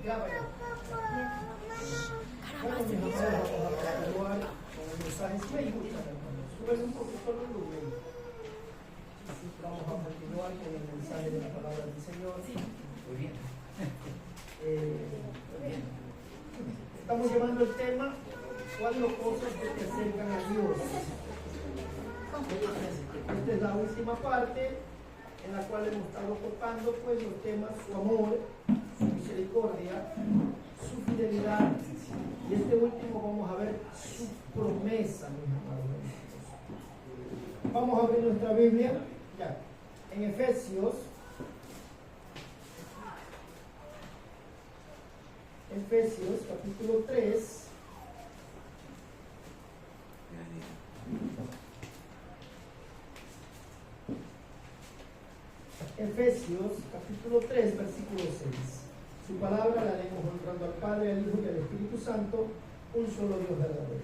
Ya vaya. Bueno, mis amados, vamos a continuar con el mensaje. Sí me gusta, hermanos. Súbele un poquito el volumen. Sí, vamos a continuar con el mensaje de la palabra del Señor. Muy bien. Estamos llevando el tema 4 cosas que te acercan a Dios. Esta es la última parte en la cual hemos estado tocando pues los temas: su amor, su misericordia, su fidelidad, y este último vamos a ver su promesa, mis amados hermanos. Vamos a abrir nuestra Biblia ya en Efesios capítulo 3. Efesios capítulo 3, versículo 6. Su palabra la leemos honrando al Padre, al Hijo y al Espíritu Santo, un solo Dios verdadero.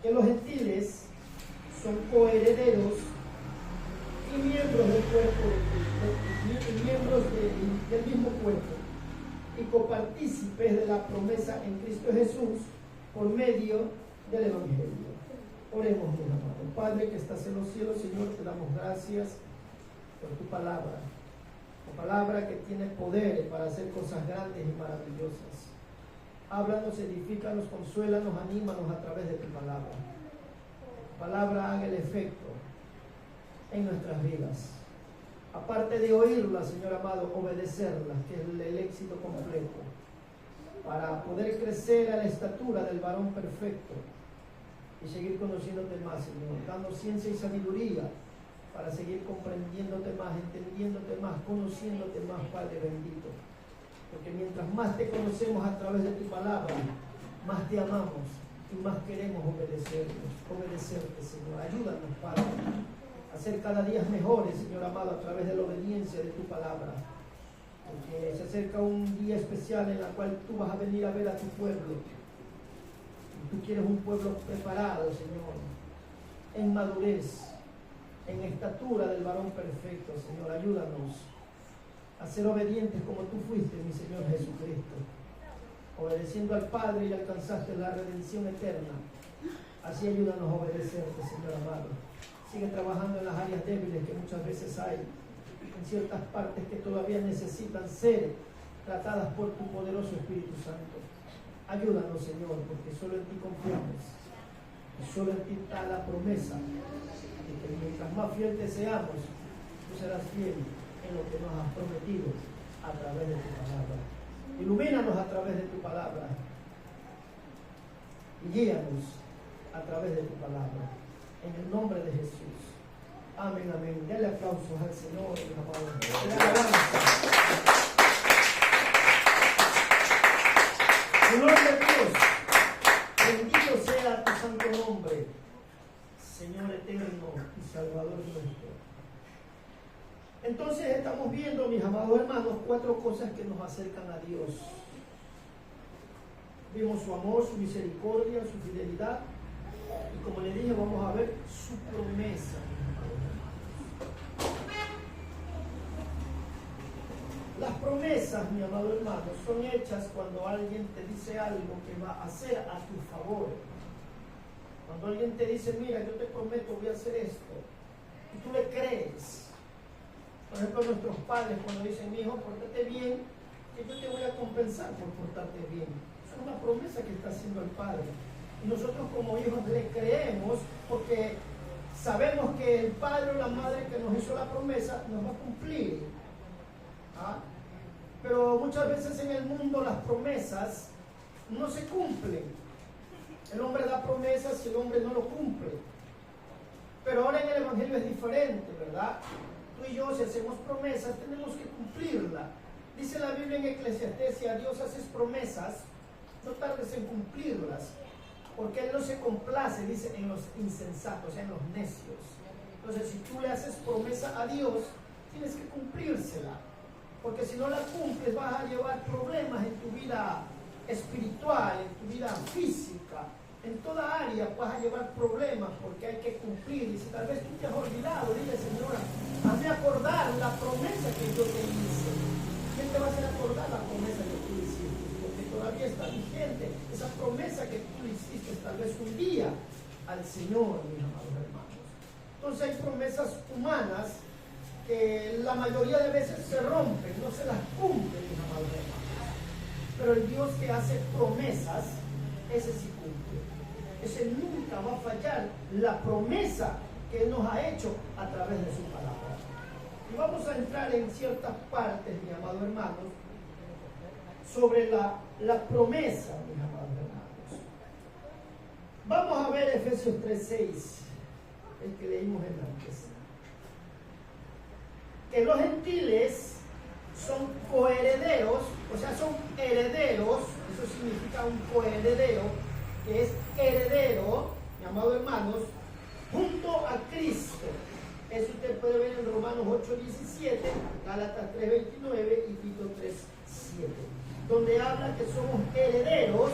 Que los gentiles son coherederos y miembros del cuerpo del mismo cuerpo, y copartícipes de la promesa en Cristo Jesús por medio del Evangelio. Oremos, mi amado Padre que estás en los cielos. Señor, te damos gracias por tu palabra, la palabra que tiene poder para hacer cosas grandes y maravillosas. Háblanos, edifícanos, consuélanos, anímanos a través de tu palabra. Tu palabra haga el efecto en nuestras vidas. Aparte de oírla, Señor amado, obedecerla, que es el éxito completo, para poder crecer a la estatura del varón perfecto y seguir conociéndote más, Señor, dando ciencia y sabiduría para seguir comprendiéndote más, entendiéndote más, conociéndote más, Padre bendito. Porque mientras más te conocemos a través de tu palabra, más te amamos y más queremos obedecerte, Señor. Ayúdanos, Padre, a ser cada día mejores, Señor amado, a través de la obediencia de tu palabra. Porque se acerca un día especial en el cual tú vas a venir a ver a tu pueblo. Y tú quieres un pueblo preparado, Señor, en madurez, en estatura del varón perfecto. Señor, ayúdanos a ser obedientes como tú fuiste, mi Señor Jesucristo, obedeciendo al Padre y alcanzaste la redención eterna. Así ayúdanos a obedecerte, Señor amado. Sigue trabajando en las áreas débiles que muchas veces hay, en ciertas partes que todavía necesitan ser tratadas por tu poderoso Espíritu Santo. Ayúdanos, Señor, porque solo en ti confiamos y solo en ti está la promesa de que mientras más fiel te seamos, tú serás fiel en lo que nos has prometido a través de tu palabra. Ilumínanos a través de tu palabra y guíanos a través de tu palabra. En el nombre de Jesús. Amén, amén. Dale aplausos al Señor, mi amado. Dale alabanza. Gloria a Dios. Bendito sea tu santo nombre, Señor eterno y Salvador nuestro. Entonces estamos viendo, mis amados hermanos, 4 cosas que nos acercan a Dios. Vimos su amor, su misericordia, su fidelidad. Y como le dije, vamos a ver su promesa. Las promesas, mi amado hermano, son hechas cuando alguien te dice algo que va a hacer a tu favor. Cuando alguien te dice, mira, yo te prometo, voy a hacer esto, y tú le crees. Por ejemplo, nuestros padres cuando dicen, mi hijo, pórtate bien, que yo te voy a compensar por portarte bien. Es una promesa que está haciendo el Padre. Y nosotros como hijos le creemos porque sabemos que el padre o la madre que nos hizo la promesa nos va a cumplir. ¿Ah? Pero muchas veces en el mundo las promesas no se cumplen. El hombre da promesas y el hombre no lo cumple. Pero ahora en el Evangelio es diferente, ¿verdad? Tú y yo, si hacemos promesas, tenemos que cumplirla. Dice la Biblia en Eclesiastés, si a Dios haces promesas, no tardes en cumplirlas. Porque Él no se complace, dice, en los insensatos, en los necios. Entonces, si tú le haces promesa a Dios, tienes que cumplírsela. Porque si no la cumples, vas a llevar problemas en tu vida espiritual, en tu vida física. En toda área vas a llevar problemas porque hay que cumplir. Y si tal vez tú te has olvidado, dile, Señora, hazme acordar la promesa que yo te hice. ¿Quién te va a hacer acordar la promesa que tú al Señor, mis amados hermanos. Entonces hay promesas humanas que la mayoría de veces se rompen, no se las cumplen, mis amados hermanos. Pero el Dios que hace promesas, ese sí cumple. Ese nunca va a fallar la promesa que Él nos ha hecho a través de su palabra. Y vamos a entrar en ciertas partes, mis amados hermanos, sobre la promesa, mis amados hermanos. Vamos a ver Efesios 3:6, el que leímos en antes. Que los gentiles son coherederos, o sea, son herederos, eso significa un coheredero, que es heredero, mis amados hermanos, junto a Cristo. Eso usted puede ver en Romanos 8:17, Gálatas 3:29 y Tito 3:7, donde habla que somos herederos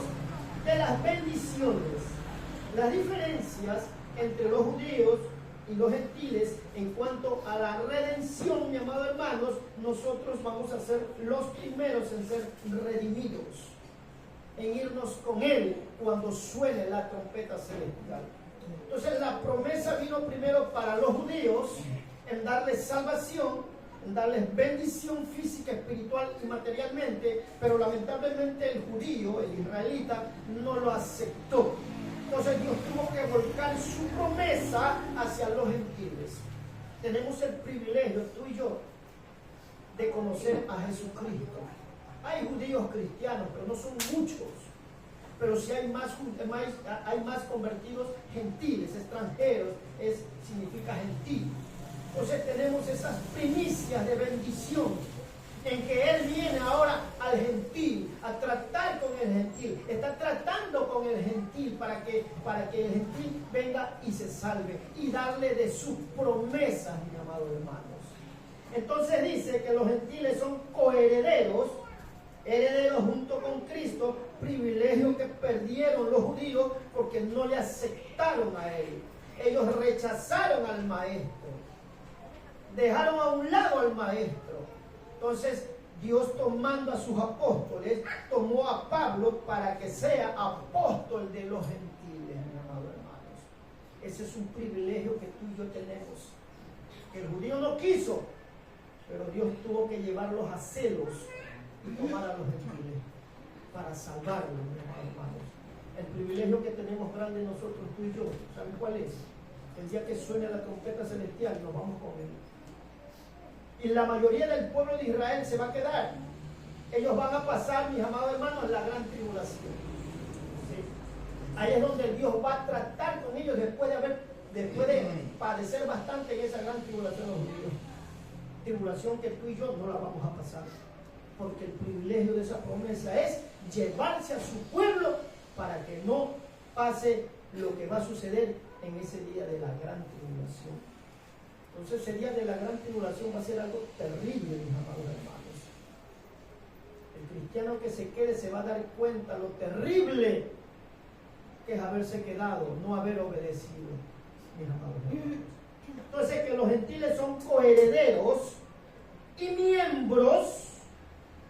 de las bendiciones. Las diferencias entre los judíos y los gentiles en cuanto a la redención, mis amados hermanos, nosotros vamos a ser los primeros en ser redimidos, en irnos con Él cuando suene la trompeta celestial. Entonces la promesa vino primero para los judíos en darles salvación, en darles bendición física, espiritual y materialmente, pero lamentablemente el judío, el israelita, no lo aceptó. Entonces Dios tuvo que volcar su promesa hacia los gentiles. Tenemos el privilegio, tú y yo, de conocer a Jesucristo. Hay judíos cristianos, pero no son muchos. Pero sí hay más convertidos gentiles, extranjeros, significa gentil. Entonces tenemos esas primicias de bendición en que Él viene ahora al gentil, a tratar con el gentil. Está tratando con el gentil para que el gentil venga y se salve y darle de sus promesas, mis amados hermanos. Entonces dice que los gentiles son coherederos, herederos junto con Cristo, privilegio que perdieron los judíos porque no le aceptaron a Él. Ellos rechazaron al Maestro, dejaron a un lado al Maestro. Entonces Dios, tomando a sus apóstoles, tomó a Pablo para que sea apóstol de los gentiles, mis amados hermanos. Ese es un privilegio que tú y yo tenemos. El judío no quiso, pero Dios tuvo que llevarlos a celos y tomar a los gentiles para salvarlos, mis hermanos. El privilegio que tenemos grande nosotros, tú y yo, ¿saben cuál es? El día que suene la trompeta celestial, nos vamos con Él. Y la mayoría del pueblo de Israel se va a quedar. Ellos van a pasar, mis amados hermanos, la gran tribulación. ¿Sí? Ahí es donde Dios va a tratar con ellos después de padecer bastante en esa gran tribulación los judíos. Tribulación que tú y yo no la vamos a pasar. Porque el privilegio de esa promesa es llevarse a su pueblo para que no pase lo que va a suceder en ese día de la gran tribulación. Entonces ese día de la gran tribulación va a ser algo terrible, mis amados hermanos. El cristiano que se quede se va a dar cuenta lo terrible que es haberse quedado, no haber obedecido, mis amados hermanos. Entonces que los gentiles son coherederos y miembros.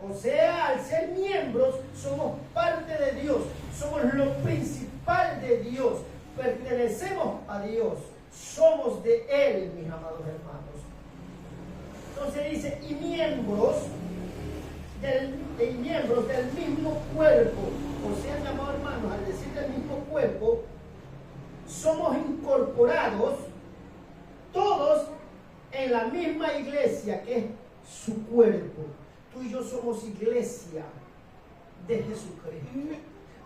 O sea, al ser miembros, somos parte de Dios, somos lo principal de Dios, pertenecemos a Dios, somos de Él, mis amados hermanos. Entonces dice, y miembros del mismo cuerpo. O sea, mis amados hermanos, al decir del mismo cuerpo, somos incorporados todos en la misma iglesia que es su cuerpo. Tú y yo somos iglesia de Jesucristo.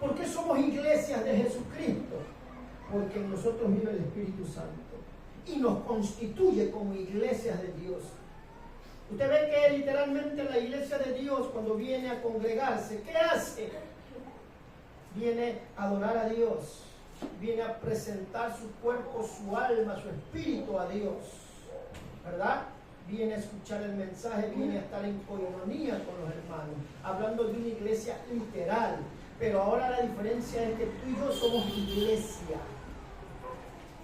¿Por qué somos iglesias de Jesucristo? Porque en nosotros vive el Espíritu Santo y nos constituye como iglesias de Dios. Usted ve que literalmente la iglesia de Dios, cuando viene a congregarse, ¿qué hace? Viene a adorar a Dios, viene a presentar su cuerpo, su alma, su espíritu a Dios, ¿verdad? Viene a escuchar el mensaje, viene a estar en coinonía con los hermanos, hablando de una iglesia literal. Pero ahora la diferencia es que tú y yo somos iglesia.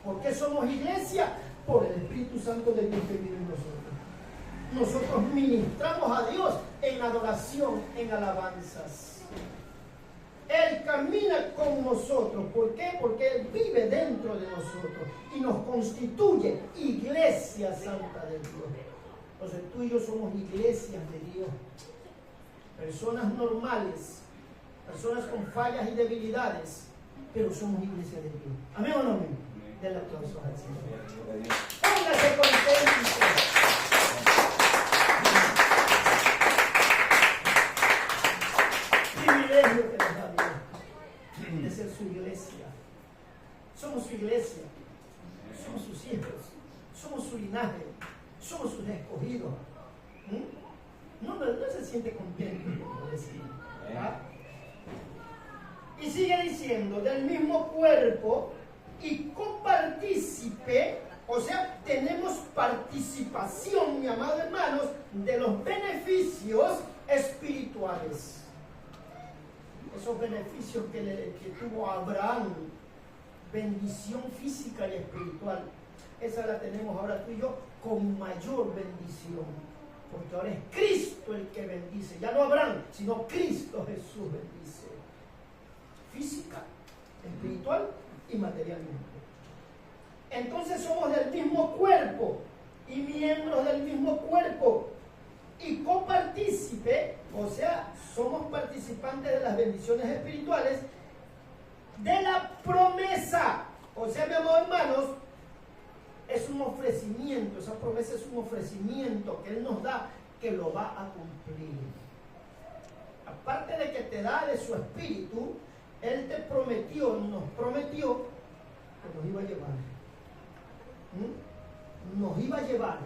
¿Por qué somos iglesia? Por el Espíritu Santo de Dios que vive en nosotros. Nosotros ministramos a Dios en adoración, en alabanzas. Él camina con nosotros. ¿Por qué? Porque Él vive dentro de nosotros y nos constituye iglesia santa de Dios. Entonces tú y yo somos iglesias de Dios. Personas normales, personas con fallas y debilidades, pero somos iglesia de Dios. ¿Amén o no amén? Denle aplausos al Señor. Póngase contento. Privilegio que nos da Dios de ser su iglesia. Somos su iglesia. Somos sus hijos. Somos su linaje. Somos sus escogidos. No se siente contento por decir. ¿Ah? Y sigue diciendo, del mismo cuerpo y copartícipe, o sea, tenemos participación, mi amado hermanos, de los beneficios espirituales. Esos beneficios que tuvo Abraham, bendición física y espiritual, esa la tenemos ahora tú y yo con mayor bendición. Porque ahora es Cristo el que bendice. Ya no Abraham, sino Cristo Jesús bendice. Física, espiritual y materialmente. Entonces somos del mismo cuerpo y miembros del mismo cuerpo. Y copartícipe, o sea, somos participantes de las bendiciones espirituales de la promesa. O sea, mi amado hermanos, es un ofrecimiento, esa promesa es un ofrecimiento que Él nos da, que lo va a cumplir. Aparte de que te da de su espíritu, Él te prometió, nos prometió que nos iba a llevar. Nos iba a llevar.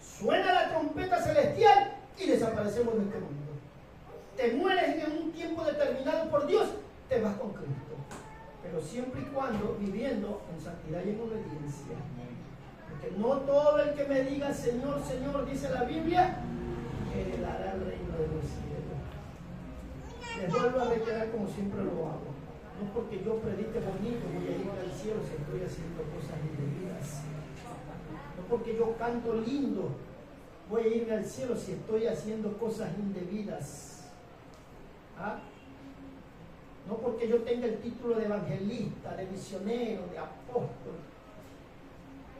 Suena la trompeta celestial y desaparecemos de este mundo. Te mueres en un tiempo determinado por Dios, te vas con Cristo. Pero siempre y cuando viviendo en santidad y en obediencia. Porque no todo el que me diga Señor, Señor, dice la Biblia, heredará el reino de los cielos. Les vuelvo a reiterar como siempre lo hago. No porque yo predique bonito voy a ir al cielo si estoy haciendo cosas indebidas. No porque yo canto lindo voy a irme al cielo si estoy haciendo cosas indebidas. ¿Ah? No porque yo tenga el título de evangelista, de misionero, de apóstol,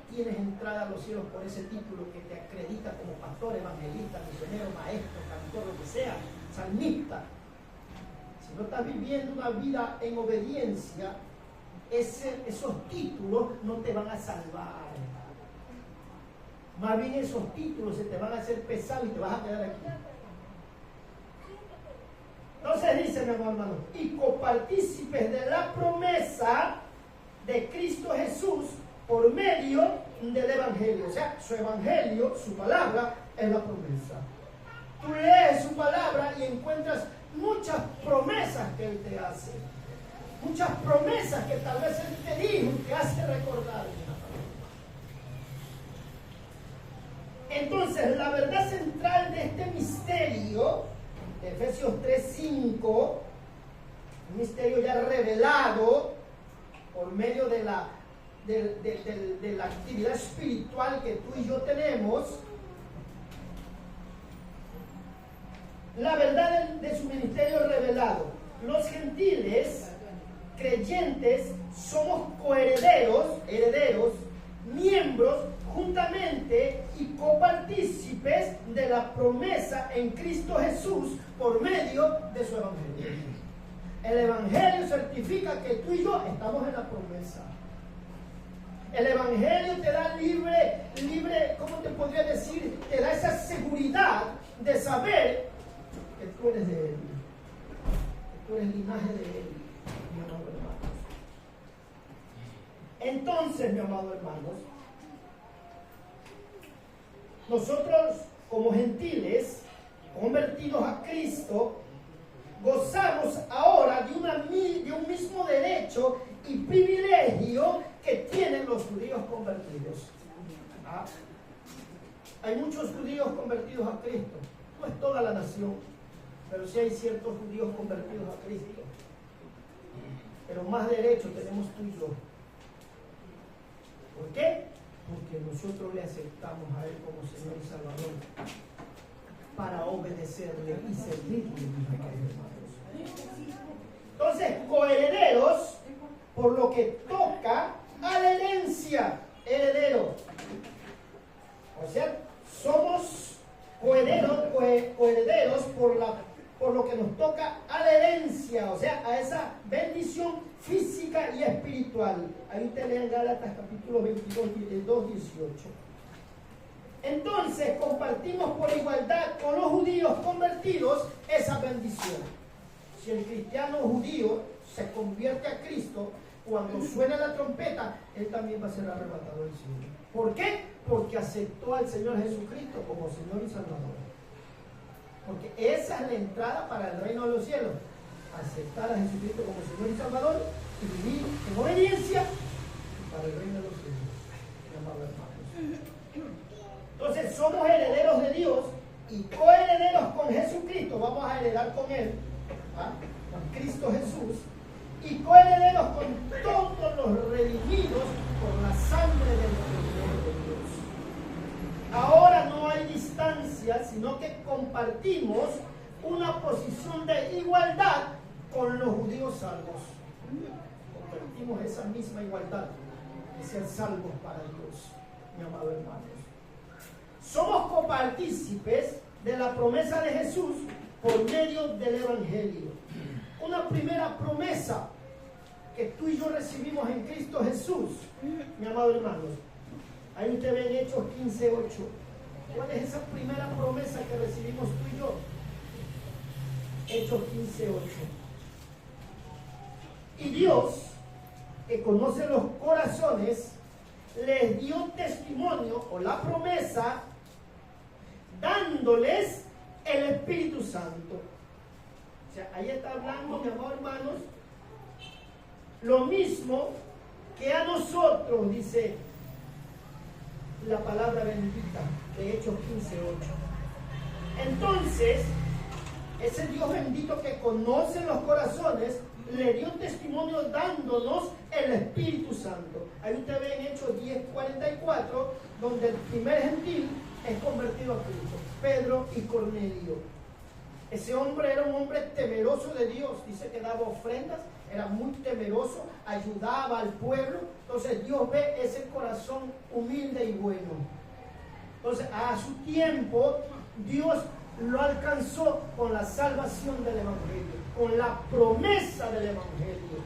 tienes entrada a los cielos por ese título que te acredita como pastor, evangelista, misionero, maestro, cantor, lo que sea, salmista. Si no estás viviendo una vida en obediencia, esos títulos no te van a salvar. Más bien esos títulos se te van a hacer pesados y te vas a quedar aquí. Entonces dice, mi hermano, y copartícipes de la promesa de Cristo Jesús por medio del Evangelio. O sea, su Evangelio, su palabra, es la promesa. Tú lees su palabra y encuentras muchas promesas que Él te hace. Muchas promesas que tal vez Él te dijo, te hace recordar. Entonces, la verdad central de este misterio, de Efesios 3:5, un misterio ya revelado por medio de la actividad espiritual que tú y yo tenemos, la verdad de su ministerio revelado. Los gentiles creyentes somos herederos, miembros juntamente y copartícipes de la promesa en Cristo Jesús por medio de su Evangelio. El Evangelio certifica que tú y yo estamos en la promesa. El Evangelio te da libre, ¿cómo te podría decir? Te da esa seguridad de saber que tú eres de Él, que tú eres linaje de Él, mi amado hermano. Entonces, mi amado hermanos, nosotros como gentiles convertidos a Cristo gozamos ahora de un mismo derecho y privilegio que tienen los judíos convertidos. ¿Ah? Hay muchos judíos convertidos a Cristo, no es toda la nación, pero sí hay ciertos judíos convertidos a Cristo. Pero más derecho tenemos tú y yo. ¿Por qué? Porque nosotros le aceptamos a Él como Señor y Salvador para obedecerle y servirle, mis queridos hermanos. lo que toca a la herencia, heredero. O sea, somos coherederos por lo que nos toca a la herencia, o sea, a esa bendición física y espiritual. Ahí usted lee en Gálatas capítulo 22, 18. Entonces compartimos por igualdad con los judíos convertidos esa bendición. Si el cristiano judío se convierte a Cristo, cuando suena la trompeta, él también va a ser arrebatado del cielo. ¿Por qué? Porque aceptó al Señor Jesucristo como Señor y Salvador. Porque esa es la entrada para el reino de los cielos. Aceptar a Jesucristo como Señor y Salvador y vivir en obediencia para el reino de los cielos. Amados hermanos. Entonces somos herederos de Dios y coherederos con Jesucristo. Vamos a heredar con Él, con Cristo Jesús, y coherederos con todos los redimidos por la sangre del Cordero de Dios. Ahora no hay distancia, sino que compartimos una posición de igualdad con los judíos salvos. Compartimos esa misma igualdad de ser salvos para Dios, mi amado hermano. Somos copartícipes de la promesa de Jesús por medio del Evangelio. Una primera promesa que tú y yo recibimos en Cristo Jesús, mi amado hermano. Ahí usted ve en Hechos 15:8. ¿Cuál es esa primera promesa que recibimos tú y yo? Hechos 15:8. Y Dios, que conoce los corazones, les dio testimonio o la promesa dándoles el Espíritu Santo. O sea, ahí está hablando, mi amor, hermanos, lo mismo que a nosotros, dice la palabra bendita de Hechos 15:8. Entonces, ese Dios bendito que conoce los corazones, le dio testimonio dándonos el Espíritu Santo. Ahí usted ve en Hechos 10:44, donde el primer gentil es convertido a Cristo, Pedro y Cornelio. Ese hombre era un hombre temeroso de Dios, dice que daba ofrendas, era muy temeroso, ayudaba al pueblo. Entonces Dios ve ese corazón humilde y bueno. Entonces a su tiempo Dios lo alcanzó con la salvación del Evangelio, con la promesa del Evangelio.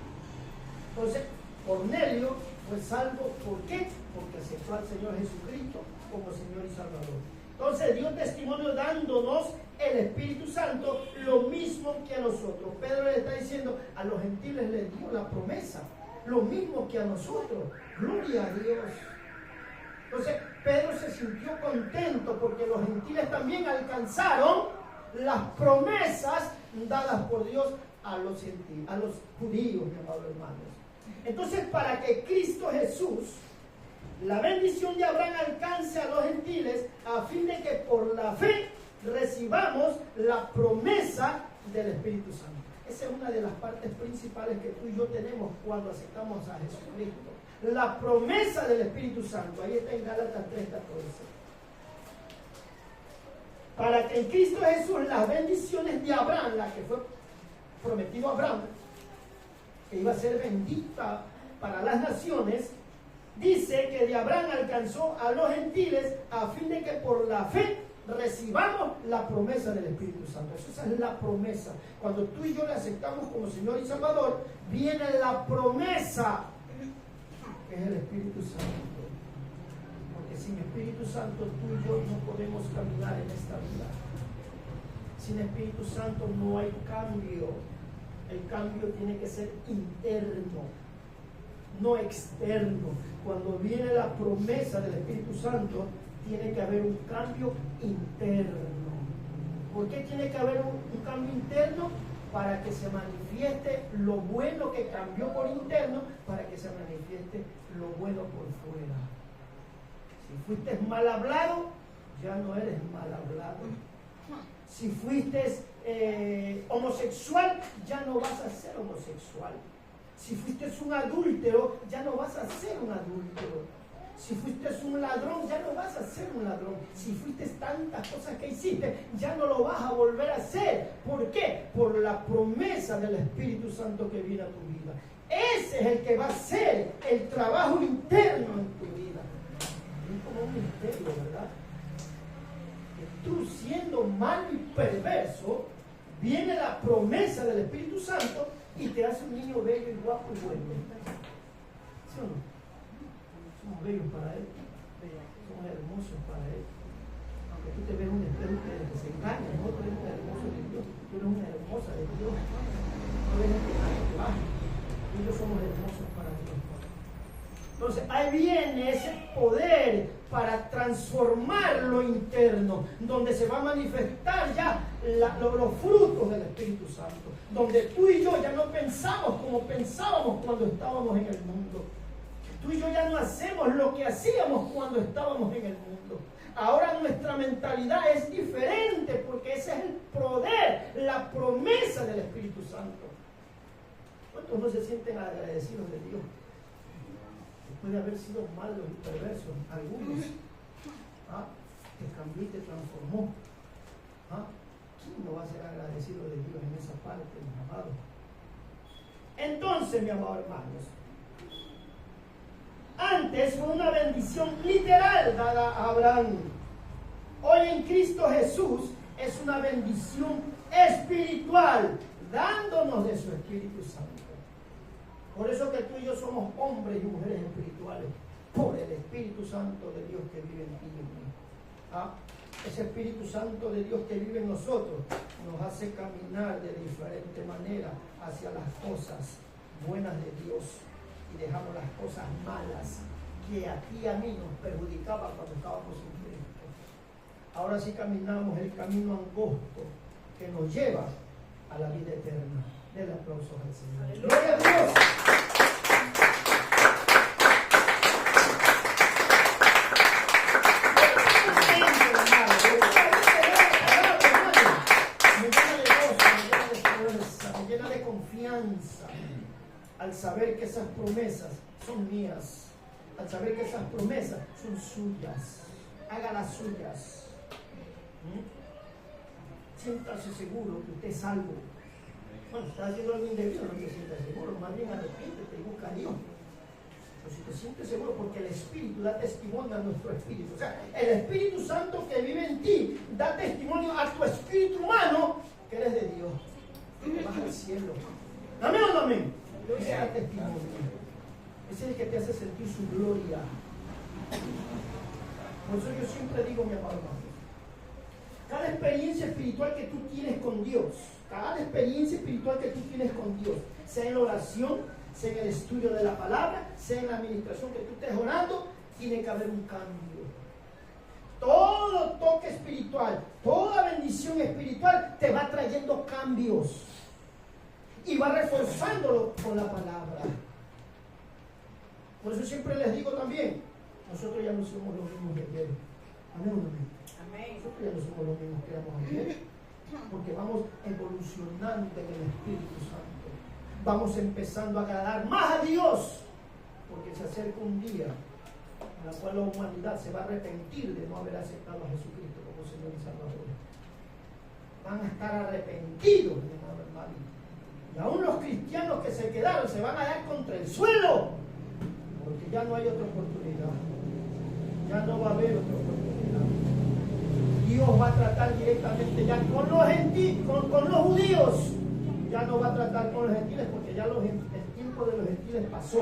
Entonces Cornelio fue salvo, ¿por qué? Porque aceptó al Señor Jesucristo como Señor y Salvador. Entonces dio testimonio dándonos el Espíritu Santo, lo mismo que a nosotros. Pedro le está diciendo, a los gentiles les dio la promesa, lo mismo que a nosotros. Gloria a Dios. Entonces Pedro se sintió contento porque los gentiles también alcanzaron las promesas dadas por Dios a los gentiles, a los judíos, mis amados hermanos. Entonces, para que Cristo Jesús, la bendición de Abraham, alcance a los gentiles, a fin de que por la fe recibamos la promesa del Espíritu Santo. Esa es una de las partes principales que tú y yo tenemos cuando aceptamos a Jesucristo. La promesa del Espíritu Santo. Ahí está en Gálatas 3:14. Para que en Cristo Jesús las bendiciones de Abraham, la que fue prometido a Abraham, que iba a ser bendita para las naciones, dice que de Abraham alcanzó a los gentiles a fin de que por la fe recibamos la promesa del Espíritu Santo. Esa es la promesa. Cuando tú y yo le aceptamos como Señor y Salvador, viene la promesa, que es el Espíritu Santo. Porque sin Espíritu Santo tú y yo no podemos caminar en esta vida. Sin Espíritu Santo no hay cambio. El cambio tiene que ser interno, no externo. Cuando viene la promesa del Espíritu Santo, tiene que haber un cambio interno. ¿Por qué tiene que haber un cambio interno? Para que se manifieste lo bueno que cambió por interno, para que se manifieste lo bueno por fuera. Si fuiste mal hablado, ya no eres mal hablado. Si fuiste homosexual, ya no vas a ser homosexual. Si fuiste un adúltero, ya no vas a ser un adúltero. Si fuiste un ladrón, ya no vas a ser un ladrón. Si fuiste tantas cosas que hiciste, ya no lo vas a volver a hacer. ¿Por qué? Por la promesa del Espíritu Santo que viene a tu vida. Ese es el que va a hacer el trabajo interno en tu vida. Es como un misterio, ¿verdad? Que tú, siendo malo y perverso, viene la promesa del Espíritu Santo y te hace un niño bello y guapo y bueno. ¿Sí o no? Somos bellos para Él, somos hermosos para Él. Aunque tú te ves un espejo que se engaña, no, tú eres un hermoso de Dios, tú eres una hermosa de Dios, no eres el que baja, nosotros somos hermosos para Dios. Entonces ahí viene ese poder para transformar lo interno, donde se va a manifestar ya los frutos del Espíritu Santo, donde tú y yo ya no pensamos como pensábamos cuando estábamos en el mundo. Tú y yo ya no hacemos lo que hacíamos cuando estábamos en el mundo. Ahora nuestra mentalidad es diferente porque ese es el poder, la promesa del Espíritu Santo. ¿Cuántos no se sienten agradecidos de Dios? Después de haber sido malos y perversos, algunos, te cambió y te transformó. ¿Quién no va a ser agradecido de Dios en esa parte, mis amados? Entonces, mis amados hermanos, antes fue una bendición literal dada a Abraham. Hoy en Cristo Jesús es una bendición espiritual, dándonos de su Espíritu Santo. Por eso que tú y yo somos hombres y mujeres espirituales, por el Espíritu Santo de Dios que vive en ti y en mí. Ese Espíritu Santo de Dios que vive en nosotros nos hace caminar de diferente manera hacia las cosas buenas de Dios. Y dejamos las cosas malas que a ti y a mí nos perjudicaban cuando estábamos en Cristo. Ahora sí caminamos el camino angosto que nos lleva a la vida eterna. Del aplauso al Señor. ¡Gloria a Dios! Me llena de gozo, me llena de fuerza, me llena de confianza. Al saber que esas promesas son mías, al saber que esas promesas son suyas, hágalas suyas. Siéntase seguro que usted es salvo. Bueno, está haciendo algo indebido, no te sientas seguro, más bien arrepiéntete y busca a Dios. Pero si te sientes seguro, porque el Espíritu da testimonio a nuestro espíritu. O sea, el Espíritu Santo que vive en ti da testimonio a tu espíritu humano que eres de Dios. Y te vas al cielo. ¿Amén o no amén? Ese es el testimonio. Ese es el que te hace sentir su gloria. Por eso yo siempre digo, mi amado hermano, cada experiencia espiritual que tú tienes con Dios, cada experiencia espiritual que tú tienes con Dios, sea en la oración, sea en el estudio de la palabra, sea en la administración que tú estés orando, tiene que haber un cambio. Todo toque espiritual, toda bendición espiritual te va trayendo cambios. Y va reforzándolo con la palabra. Por eso siempre les digo también, nosotros ya no somos los mismos de ayer. Amén o no amén. Nosotros ya no somos los mismos que éramos ayer, porque vamos evolucionando en el Espíritu Santo. Vamos empezando a agradar más a Dios, porque se acerca un día en el cual la humanidad se va a arrepentir de no haber aceptado a Jesucristo como Señor y Salvador. Van a estar arrepentidos, mi amado hermano. Y aún los cristianos que se quedaron se van a dar contra el suelo, porque ya no hay otra oportunidad. Ya no va a haber otra oportunidad. Dios va a tratar directamente ya con los gentiles, con los judíos. Ya no va a tratar con los gentiles, porque ya el tiempo de los gentiles pasó.